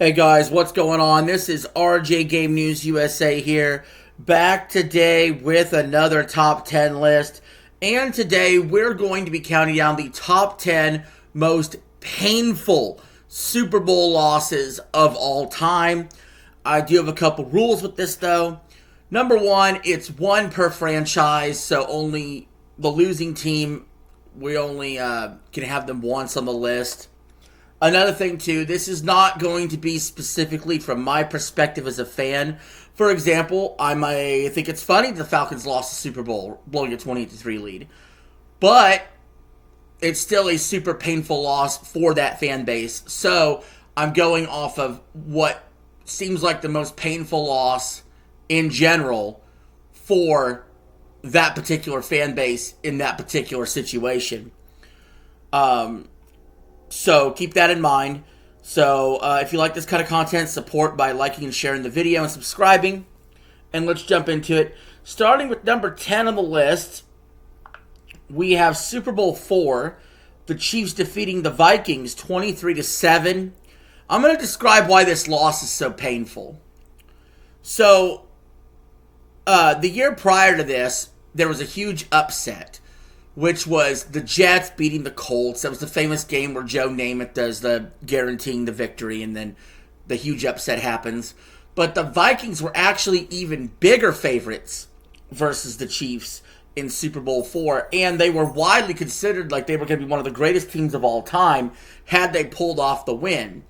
Hey guys, what's going on? This is RJ Game News USA here, back today with another top 10 list. And today we're going to be counting down the top 10 most painful Super Bowl losses of all time. I do have a couple rules with this though. Number one, it's one per franchise, so only the losing team, we only can have them once on the list. Another thing, too, this is not going to be specifically from my perspective as a fan. For example, I might think it's funny the Falcons lost the Super Bowl, blowing a 28-3 lead. But it's still a super painful loss for that fan base. So I'm going off of what seems like the most painful loss in general for that particular fan base in that particular situation. So keep that in mind. So if you like this kind of content, support by liking and sharing the video and subscribing. And let's jump into it. Starting with number 10 on the list, we have Super Bowl IV, the Chiefs defeating the Vikings 23-7. I'm going to describe why this loss is so painful. So the year prior to this, there was a huge upset, which was the Jets beating the Colts. That was the famous game where Joe Namath does the guaranteeing the victory, and then the huge upset happens. But the Vikings were actually even bigger favorites versus the Chiefs in Super Bowl IV, and they were widely considered like they were going to be one of the greatest teams of all time had they pulled off the win.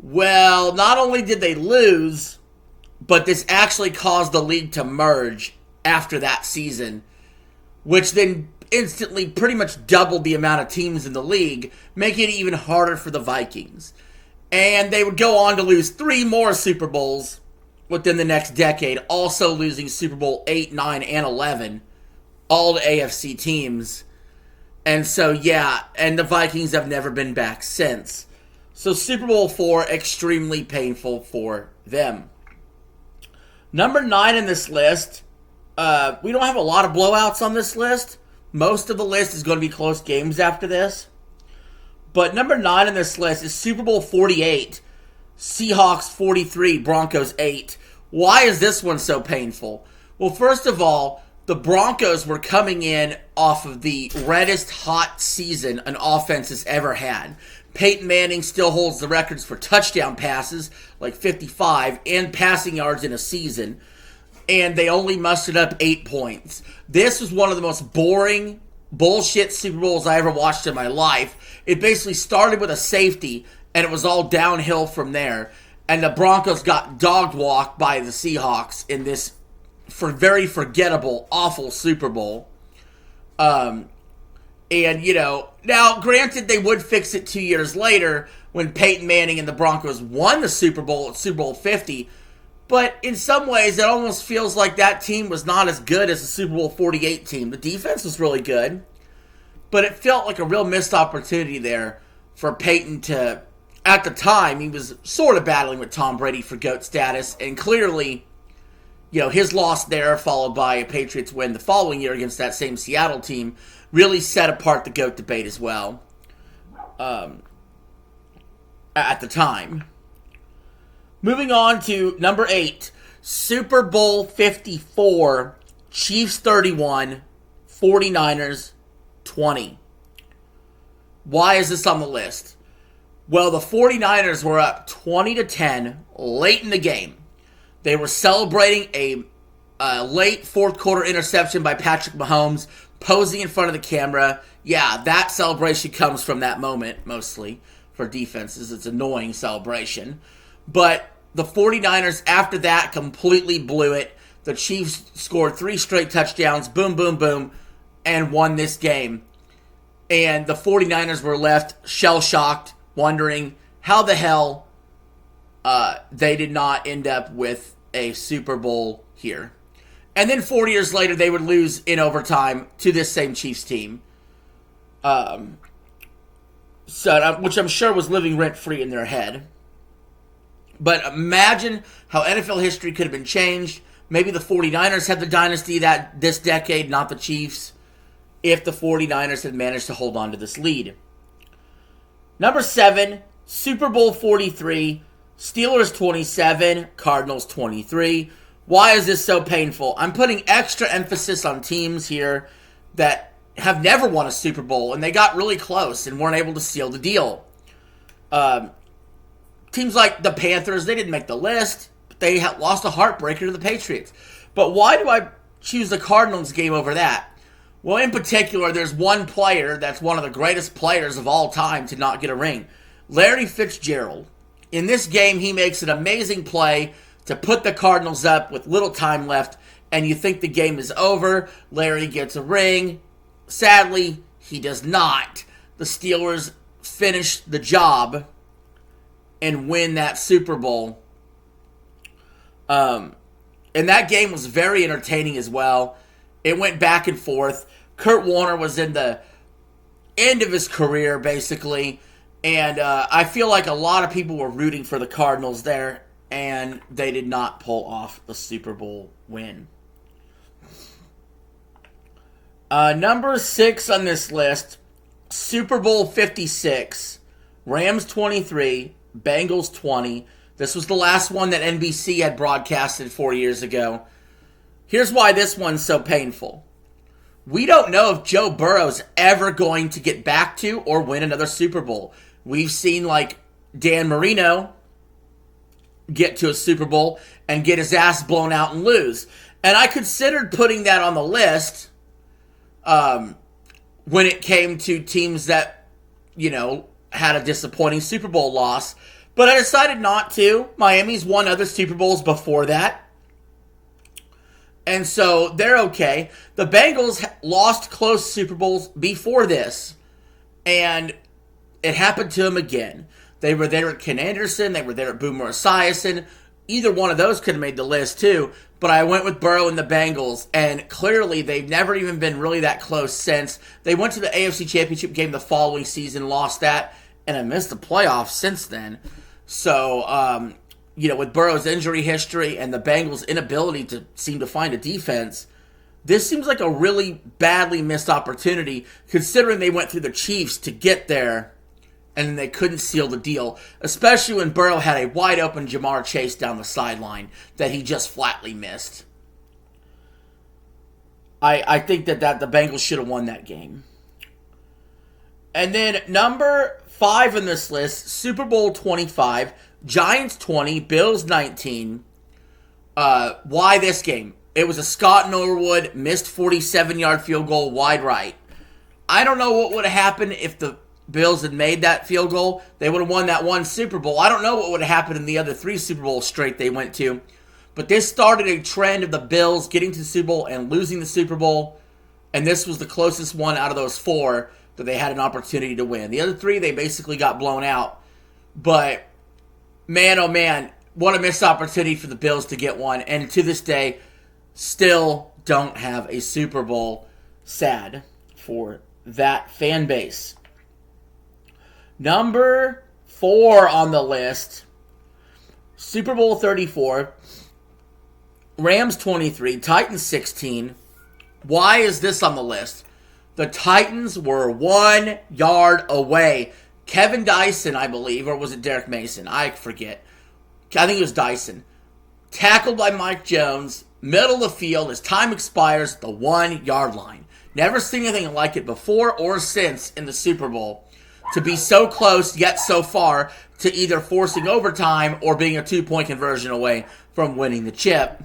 Well, not only did they lose, but this actually caused the league to merge after that season, which then instantly pretty much doubled the amount of teams in the league, making it even harder for the Vikings. And they would go on to lose 3 more Super Bowls within the next decade, also losing Super Bowl 8, 9, and 11, all to AFC teams. And so, yeah, and the Vikings have never been back since. So Super Bowl IV, extremely painful for them. Number 9 in this list, we don't have a lot of blowouts on this list. Most of the list is going to be close games after this. But number 9 on this list is Super Bowl 48. Seahawks 43, Broncos 8. Why is this one so painful? Well, first of all, the Broncos were coming in off of the reddest hot season an offense has ever had. Peyton Manning still holds the records for touchdown passes, like 55, and passing yards in a season. And they only mustered up 8 points. This was one of the most boring, bullshit Super Bowls I ever watched in my life. It basically started with a safety, and it was all downhill from there. And the Broncos got dog-walked by the Seahawks in this very forgettable, awful Super Bowl. And, you know, now, granted, they would fix it 2 years later when Peyton Manning and the Broncos won the Super Bowl at Super Bowl 50. But in some ways, it almost feels like that team was not as good as the Super Bowl 48 team. The defense was really good, but it felt like a real missed opportunity there for Peyton to, at the time, he was sort of battling with Tom Brady for GOAT status, and clearly, you know, his loss there, followed by a Patriots win the following year against that same Seattle team, really set apart the GOAT debate as well at the time. Moving on to number 8, Super Bowl 54, Chiefs 31, 49ers 20. Why is this on the list? Well, the 49ers were up 20-10 late in the game. They were celebrating a late fourth quarter interception by Patrick Mahomes, posing in front of the camera. Yeah, that celebration comes from that moment, mostly, for defenses. It's an annoying celebration. But the 49ers, after that, completely blew it. The Chiefs scored 3 straight touchdowns, boom, boom, boom, and won this game. And the 49ers were left shell-shocked, wondering how the hell they did not end up with a Super Bowl here. And then 4 years later, they would lose in overtime to this same Chiefs team. Which I'm sure was living rent-free in their head. But imagine how NFL history could have been changed. Maybe the 49ers had the dynasty this decade, not the Chiefs, if the 49ers had managed to hold on to this lead. Number 7, Super Bowl 43, Steelers 27, Cardinals 23. Why is this so painful? I'm putting extra emphasis on teams here that have never won a Super Bowl, and they got really close and weren't able to seal the deal. Teams like the Panthers, they didn't make the list, but they lost a heartbreaker to the Patriots. But why do I choose the Cardinals game over that? Well, in particular, there's one player that's one of the greatest players of all time to not get a ring. Larry Fitzgerald. In this game, he makes an amazing play to put the Cardinals up with little time left, and you think the game is over. Larry gets a ring. Sadly, he does not. The Steelers finish the job and win that Super Bowl. And that game was very entertaining as well. It went back and forth. Kurt Warner was in the end of his career, basically. And I feel like a lot of people were rooting for the Cardinals there, and they did not pull off the Super Bowl win. Number 6 on this list, Super Bowl 56, Rams 23, Bengals 20. This was the last one that NBC had broadcasted 4 years ago. Here's why this one's so painful. We don't know if Joe Burrow's ever going to get back to or win another Super Bowl. We've seen, like, Dan Marino get to a Super Bowl and get his ass blown out and lose. And I considered putting that on the list when it came to teams that, you know, had a disappointing Super Bowl loss. But I decided not to. Miami's won other Super Bowls before that. And so they're okay. The Bengals lost close Super Bowls before this. And it happened to them again. They were there at Ken Anderson. They were there at Boomer Esiason. Either one of those could have made the list too. But I went with Burrow and the Bengals. And clearly they've never even been really that close since. They went to the AFC Championship game the following season, lost that, and have missed the playoffs since then. So, you know, with Burrow's injury history and the Bengals' inability to seem to find a defense, this seems like a really badly missed opportunity, considering they went through the Chiefs to get there, and they couldn't seal the deal, especially when Burrow had a wide-open Jamar Chase down the sideline that he just flatly missed. I think that the Bengals should have won that game. And then number 5 on this list, Super Bowl 25, Giants 20, Bills 19. Why this game? It was a Scott Norwood missed 47-yard field goal wide right. I don't know what would have happened if the Bills had made that field goal. They would have won that one Super Bowl. I don't know what would have happened in the other 3 Super Bowls straight they went to. But this started a trend of the Bills getting to the Super Bowl and losing the Super Bowl. And this was the closest one out of those 4 that they had an opportunity to win. The other 3, they basically got blown out. But, man, oh man, what a missed opportunity for the Bills to get one. And to this day, still don't have a Super Bowl. Sad for that fan base. Number 4 on the list, Super Bowl 34, Rams 23, Titans 16. Why is this on the list? The Titans were 1 yard away. Kevin Dyson, I believe, or was it Derek Mason? I forget. I think it was Dyson. Tackled by Mike Jones, middle of the field, as time expires at the 1 yard line. Never seen anything like it before or since in the Super Bowl. To be so close, yet so far, to either forcing overtime or being a 2-point conversion away from winning the chip.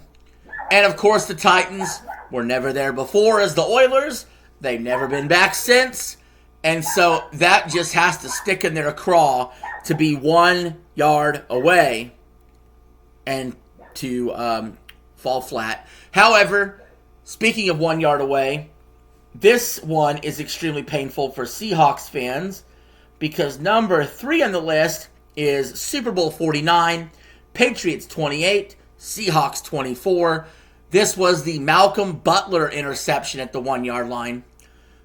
And of course, the Titans were never there before as the Oilers. They've never been back since. And so that just has to stick in their craw to be 1 yard away and to fall flat. However, speaking of 1 yard away, this one is extremely painful for Seahawks fans because number 3 on the list is Super Bowl 49, Patriots 28, Seahawks 24. This was the Malcolm Butler interception at the 1 yard line.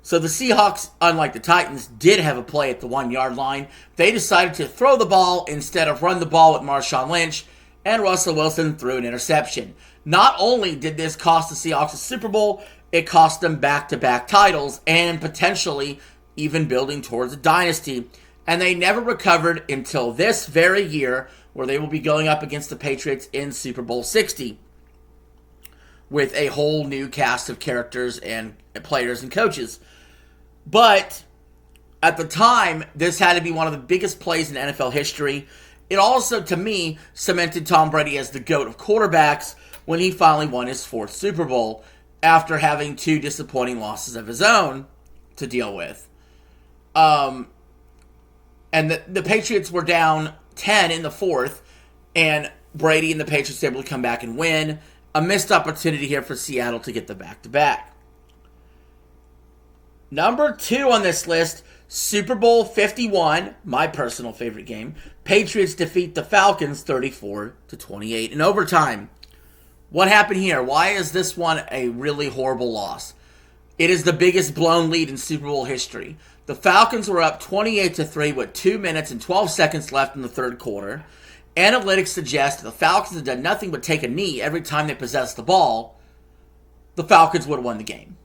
So the Seahawks, unlike the Titans, did have a play at the 1 yard line. They decided to throw the ball instead of run the ball with Marshawn Lynch, and Russell Wilson threw an interception. Not only did this cost the Seahawks a Super Bowl, it cost them back-to-back titles and potentially even building towards a dynasty. And they never recovered until this very year where they will be going up against the Patriots in Super Bowl 60 with a whole new cast of characters and players and coaches. But at the time, this had to be one of the biggest plays in NFL history. It also, to me, cemented Tom Brady as the GOAT of quarterbacks when he finally won his 4th Super Bowl after having 2 disappointing losses of his own to deal with. And the Patriots were down 10 in the 4th, and Brady and the Patriots were able to come back and win. A missed opportunity here for Seattle to get the back-to-back. Number 2 on this list, Super Bowl 51, my personal favorite game. Patriots defeat the Falcons 34-28 in overtime. What happened here? Why is this one a really horrible loss? It is the biggest blown lead in Super Bowl history. The Falcons were up 28-3 with 2 minutes and 12 seconds left in the third quarter. Analytics suggest the Falcons had done nothing but take a knee every time they possessed the ball. The Falcons would have won the game.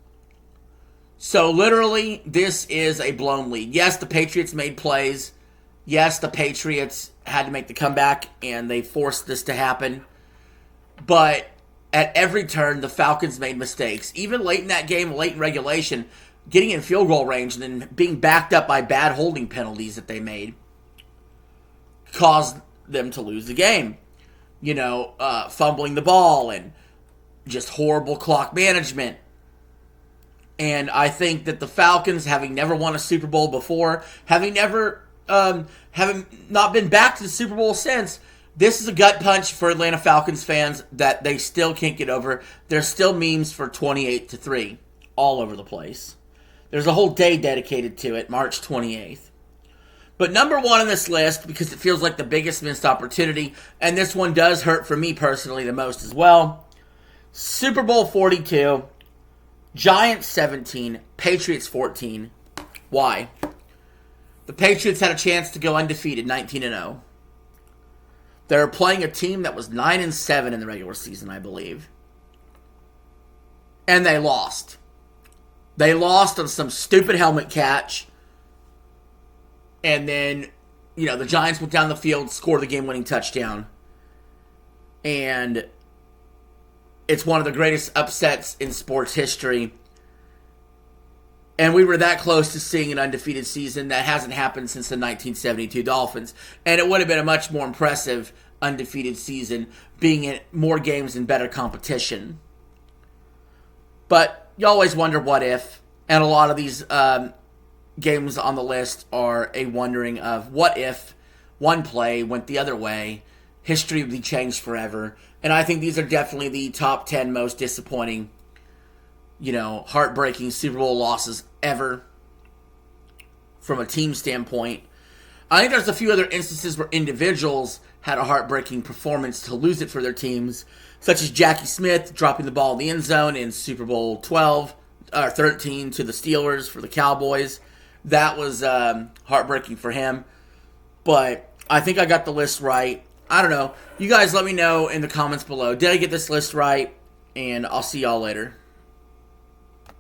So literally, this is a blown lead. Yes, the Patriots made plays. Yes, the Patriots had to make the comeback, and they forced this to happen. But at every turn, the Falcons made mistakes. Even late in that game, late in regulation, getting in field goal range and then being backed up by bad holding penalties that they made caused them to lose the game. Fumbling the ball and just horrible clock management. And I think that the Falcons, having never won a Super Bowl before, having not been back to the Super Bowl since, this is a gut punch for Atlanta Falcons fans that they still can't get over. There's still memes for 28-3 all over the place. There's a whole day dedicated to it, March 28th. But number 1 on this list, because it feels like the biggest missed opportunity, and this one does hurt for me personally the most as well, Super Bowl 42, Giants 17, Patriots 14. Why? The Patriots had a chance to go undefeated, 19-0. They were playing a team that was 9-7 in the regular season, I believe. And they lost. They lost on some stupid helmet catch. And then, the Giants went down the field, scored the game-winning touchdown. And it's one of the greatest upsets in sports history. And we were that close to seeing an undefeated season. That hasn't happened since the 1972 Dolphins. And it would have been a much more impressive undefeated season, being in more games and better competition. But you always wonder what if. And a lot of these games on the list are a wondering of what if one play went the other way, history would be changed forever. And I think these are definitely the top 10 most disappointing, heartbreaking Super Bowl losses ever from a team standpoint. I think there's a few other instances where individuals had a heartbreaking performance to lose it for their teams, such as Jackie Smith dropping the ball in the end zone in Super Bowl 13 to the Steelers for the Cowboys. That was heartbreaking for him. But I think I got the list right. I don't know. You guys let me know in the comments below. Did I get this list right? And I'll see y'all later.